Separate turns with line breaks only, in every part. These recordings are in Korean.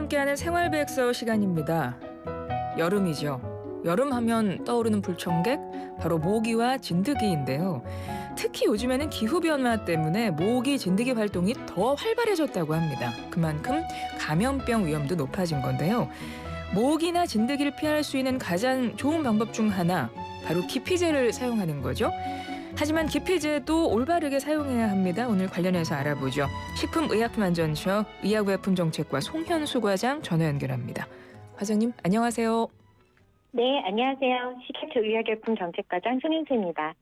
함께하는 생활배엑서 시간입니다. 여름이죠. 여름하면 떠오르는 불청객 바로 모기와 진드기인데요. 특히 요즘에는 기후변화 때문에 모기, 진드기 활동이 더 활발해졌다고 합니다. 그만큼 감염병 위험도 높아진 건데요. 모기나 진드기를 피할 수 있는 가장 좋은 방법 중 하나, 바로 기피제를 사용하는 거죠. 하지만 기피제도 올바르게 사용해야 합니다. 오늘 관련해서 알아보죠. 식품의약품안전처 의약의약품정책과 송현수 과장 전화 연결합니다. 과장님, 안녕하세요.
네, 안녕하세요. 식약처 의약용품정책과장 손인수입니다.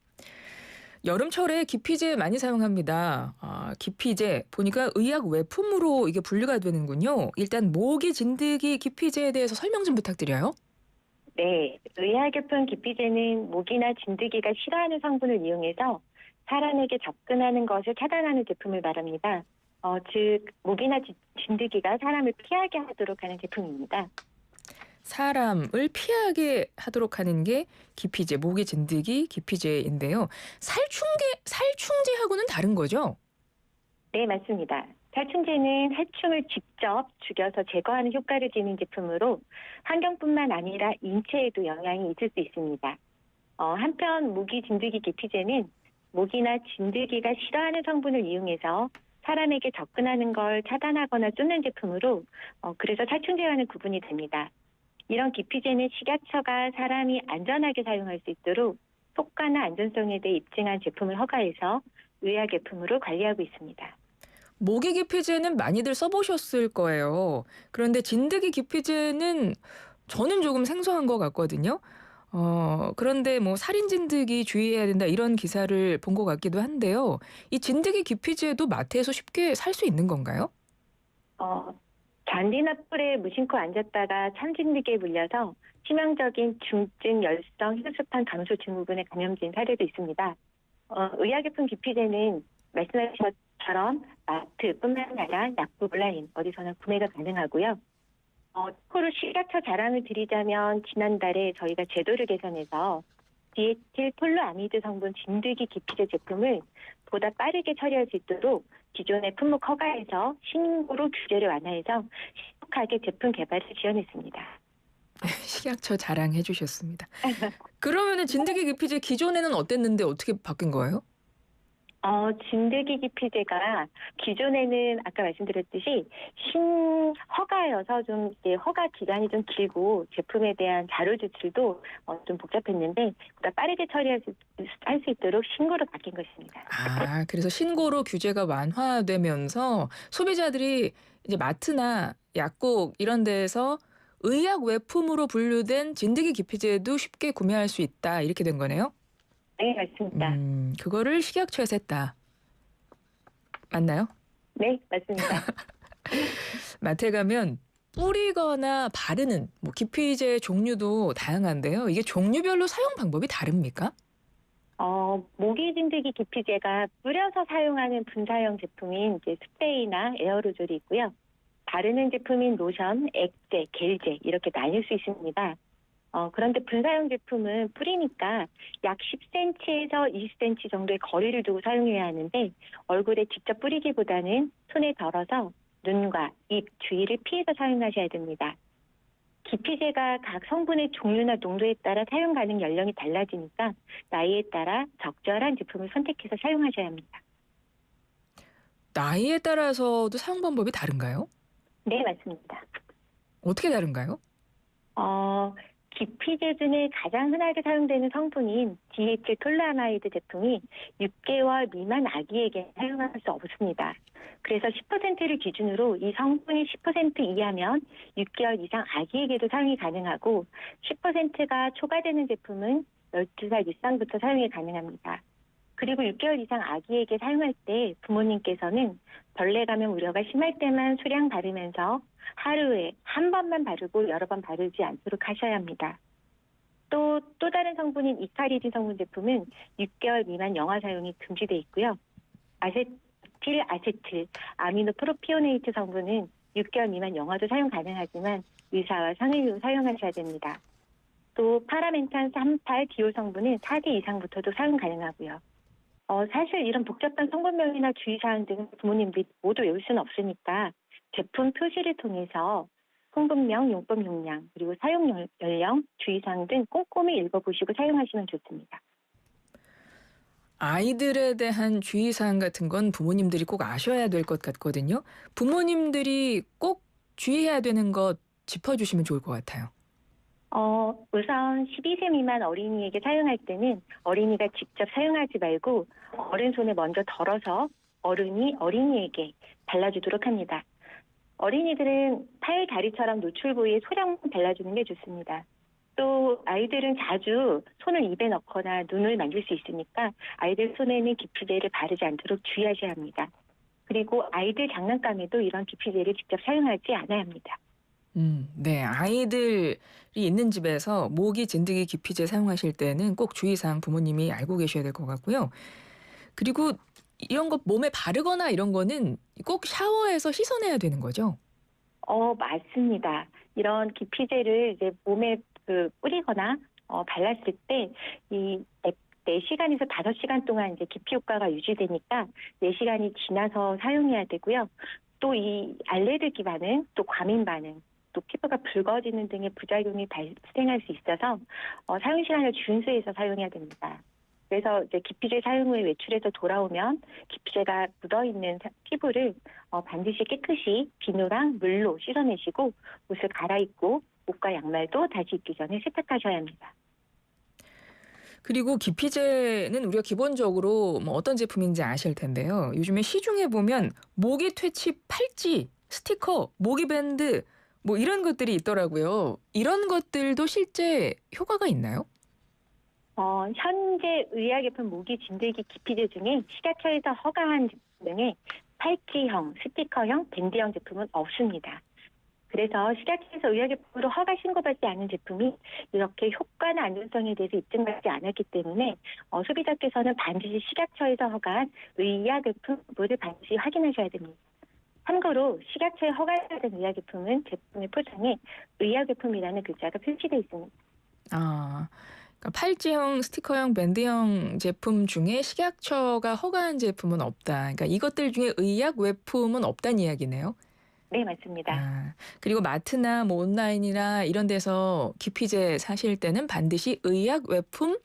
여름철에 기피제 많이 사용합니다. 기피제 보니까 의약 외품으로 이게 분류가 되는군요. 일단 모기, 진드기 기피제에 대해서 설명 좀 부탁드려요.
네, 의약용품 기피제는 모기나 진드기가 싫어하는 성분을 이용해서 사람에게 접근하는 것을 차단하는 제품을 말합니다. 즉, 모기나 진드기가 사람을 피하게 하도록 하는 제품입니다.
사람을 피하게 하도록 하는 게 기피제, 모기, 진드기 기피제인데요. 살충제하고는 다른 거죠?
네, 맞습니다. 살충제는 살충을 직접 죽여서 제거하는 효과를 지닌 제품으로 환경뿐만 아니라 인체에도 영향이 있을 수 있습니다. 한편 모기, 진드기 기피제는 모기나 진드기가 싫어하는 성분을 이용해서 사람에게 접근하는 걸 차단하거나 쫓는 제품으로 그래서 살충제와는 구분이 됩니다. 이런 기피제는 식약처가 사람이 안전하게 사용할 수 있도록 효과나 안전성에 대해 입증한 제품을 허가해서 의약제품으로 관리하고 있습니다.
모기 기피제는 많이들 써보셨을 거예요. 그런데 진드기 기피제는 저는 조금 생소한 것 같거든요. 그런데 뭐 살인 진드기 주의해야 된다 이런 기사를 본 것 같기도 한데요. 이 진드기 기피제도 마트에서 쉽게 살 수 있는 건가요?
잔디나 풀에 무심코 앉았다가 참진드기에 물려서 치명적인 중증 열성 혈소판 감소 증후군에 감염된 사례도 있습니다. 의약용품 기피제는 말씀하신 것처럼 마트뿐만 아니라 약국 온라인 어디서나 구매가 가능하고요. 참고로 식약처 자랑을 드리자면 지난달에 저희가 제도를 개선해서 디에틸 톨루아미드 성분 진드기 기피제 제품을 보다 빠르게 처리할 수 있도록 기존의 품목 허가에서 신고로 규제를 완화해서 신속하게 제품 개발을 지원했습니다.
식약처 자랑해 주셨습니다. 그러면은 진드기 기피제 기존에는 어땠는데 어떻게 바뀐 거예요?
진드기 기피제가 기존에는 아까 말씀드렸듯이 신허가여서 좀 이제 허가 기간이 좀 길고 제품에 대한 자료 제출도 좀 복잡했는데 보다 빠르게 처리할 할 수 있도록 신고로 바뀐 것입니다.
그래서 신고로 규제가 완화되면서 소비자들이 이제 마트나 약국 이런 데에서 의약 외품으로 분류된 진드기 기피제도 쉽게 구매할 수 있다 이렇게 된 거네요.
네, 맞습니다.
그거를 식약처에서 했다. 맞나요?
네, 맞습니다.
마트에 가면 뿌리거나 바르는 뭐 기피제 종류도 다양한데요. 이게 종류별로 사용 방법이 다릅니까?
모기 진드기 기피제가 뿌려서 사용하는 분사형 제품인 이제 스프레이나 에어로졸이 있고요. 바르는 제품인 로션, 액제, 겔제 이렇게 나뉠 수 있습니다. 그런데 분사형 제품은 뿌리니까 약 10cm에서 20cm 정도의 거리를 두고 사용해야 하는데 얼굴에 직접 뿌리기보다는 손에 덜어서 눈과 입 주위를 피해서 사용하셔야 됩니다. 기피제가 각 성분의 종류나 농도에 따라 사용 가능 연령이 달라지니까 나이에 따라 적절한 제품을 선택해서 사용하셔야 합니다.
나이에 따라서도 사용 방법이 다른가요?
네, 맞습니다.
어떻게 다른가요?
기피제 중에 가장 흔하게 사용되는 성분인 디에틸 톨루아마이드 제품이 6개월 미만 아기에게 사용할 수 없습니다. 그래서 10%를 기준으로 이 성분이 10% 이하면 6개월 이상 아기에게도 사용이 가능하고 10%가 초과되는 제품은 12살 이상부터 사용이 가능합니다. 그리고 6개월 이상 아기에게 사용할 때 부모님께서는 벌레 감염 우려가 심할 때만 소량 바르면서 하루에 한 번만 바르고 여러 번 바르지 않도록 하셔야 합니다. 또 다른 성분인 이카리딘 성분 제품은 6개월 미만 영아 사용이 금지돼 있고요. 아세틸 아세틸 아미노 프로피오네이트 성분은 6개월 미만 영아도 사용 가능하지만 의사와 상의 후 사용하셔야 됩니다. 또 파라멘탄 38 디올 성분은 4세 이상부터도 사용 가능하고요. 사실 이런 복잡한 성분명이나 주의사항 등은 부모님들이 모두 외울 수는 없으니까 제품 표시를 통해서 성분명, 용법 용량, 그리고 사용 연령, 주의사항 등 꼼꼼히 읽어보시고 사용하시면 좋습니다.
아이들에 대한 주의사항 같은 건 부모님들이 꼭 아셔야 될 것 같거든요. 부모님들이 꼭 주의해야 되는 것 짚어주시면 좋을 것 같아요.
우선 12세 미만 어린이에게 사용할 때는 어린이가 직접 사용하지 말고 어른 손에 먼저 덜어서 어른이 어린이에게 발라주도록 합니다. 어린이들은 팔, 다리처럼 노출 부위에 소량만 발라주는 게 좋습니다. 또 아이들은 자주 손을 입에 넣거나 눈을 만질 수 있으니까 아이들 손에는 기피제를 바르지 않도록 주의하셔야 합니다. 그리고 아이들 장난감에도 이런 기피제를 직접 사용하지 않아야 합니다.
네. 아이들이 있는 집에서 모기, 진드기 기피제 사용하실 때는 꼭 주의사항 부모님이 알고 계셔야 될 것 같고요. 그리고 이런 거 몸에 바르거나 이런 거는 꼭 샤워해서 씻어내야 되는 거죠?
맞습니다. 이런 기피제를 이제 몸에 뿌리거나 발랐을 때 이 4시간에서 5시간 동안 이제 기피 효과가 유지되니까 4시간이 지나서 사용해야 되고요. 또 이 알레르기 반응, 또 과민 반응, 또 피부가 붉어지는 등의 부작용이 발생할 수 있어서 사용 시간을 준수해서 사용해야 됩니다. 그래서 이제 기피제 사용 후에 외출해서 돌아오면 기피제가 묻어있는 피부를 반드시 깨끗이 비누랑 물로 씻어내시고 옷을 갈아입고 옷과 양말도 다시 입기 전에 세탁하셔야 합니다.
그리고 기피제는 우리가 기본적으로 뭐 어떤 제품인지 아실 텐데요. 요즘에 시중에 보면 모기 퇴치 팔찌, 스티커, 모기 밴드 뭐 이런 것들이 있더라고요. 이런 것들도 실제 효과가 있나요?
현재 의약예품 모기 진드기 기피제 중에 식약처에서 허가한 제품 중에 팔찌형, 스티커형, 밴드형 제품은 없습니다. 그래서 식약처에서 의약예품으로 허가 신고받지 않은 제품이 이렇게 효과나 안전성에 대해서 입증받지 않았기 때문에 소비자께서는 반드시 식약처에서 허가한 의약예품을 반드시 확인하셔야 됩니다. 참고로 식약처에 허가된 의약예품은 제품의 포장에 의약예품이라는 글자가 표시되어 있습니다.
아, 그러니까 팔찌형, 스티커형, 밴드형 제품 중에 식약처가 허가한 제품은 없다. 그러니까 이것들 중에 의약 외품은 없다는 이야기네요.
네, 맞습니다.
그리고 마트나 뭐 온라인이나 이런 데서 기피제 사실 때는 반드시 의약 외품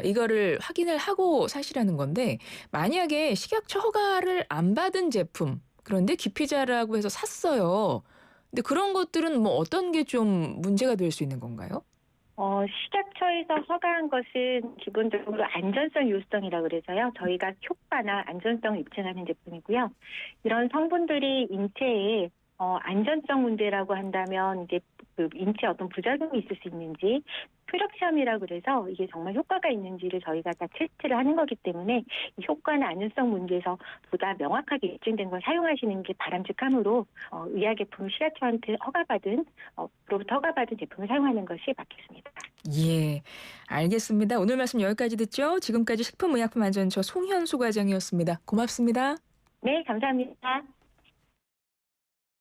이거를 확인을 하고 사시라는 건데 만약에 식약처 허가를 안 받은 제품 그런데 기피제라고 해서 샀어요. 근데 그런 것들은 뭐 어떤 게 좀 문제가 될 수 있는 건가요?
식약처에서 허가한 것은 기본적으로 안전성 요소성이라고 그래서요. 저희가 효과나 안전성을 입증하는 제품이고요. 이런 성분들이 인체에 안전성 문제라고 한다면 이제 그 인체에 어떤 부작용이 있을 수 있는지 표적 시험이라고 그래서 이게 정말 효과가 있는지를 저희가 다 테스트를 하는 거기 때문에 이 효과나 안전성 문제에서 보다 명확하게 입증된 걸 사용하시는 게 바람직하므로 의약예품 식약처한테 로부터 허가받은 제품을 사용하는 것이 맞겠습니다.
예, 알겠습니다. 오늘 말씀 여기까지 듣죠. 지금까지 식품의약품안전처 송현수 과장이었습니다. 고맙습니다.
네, 감사합니다.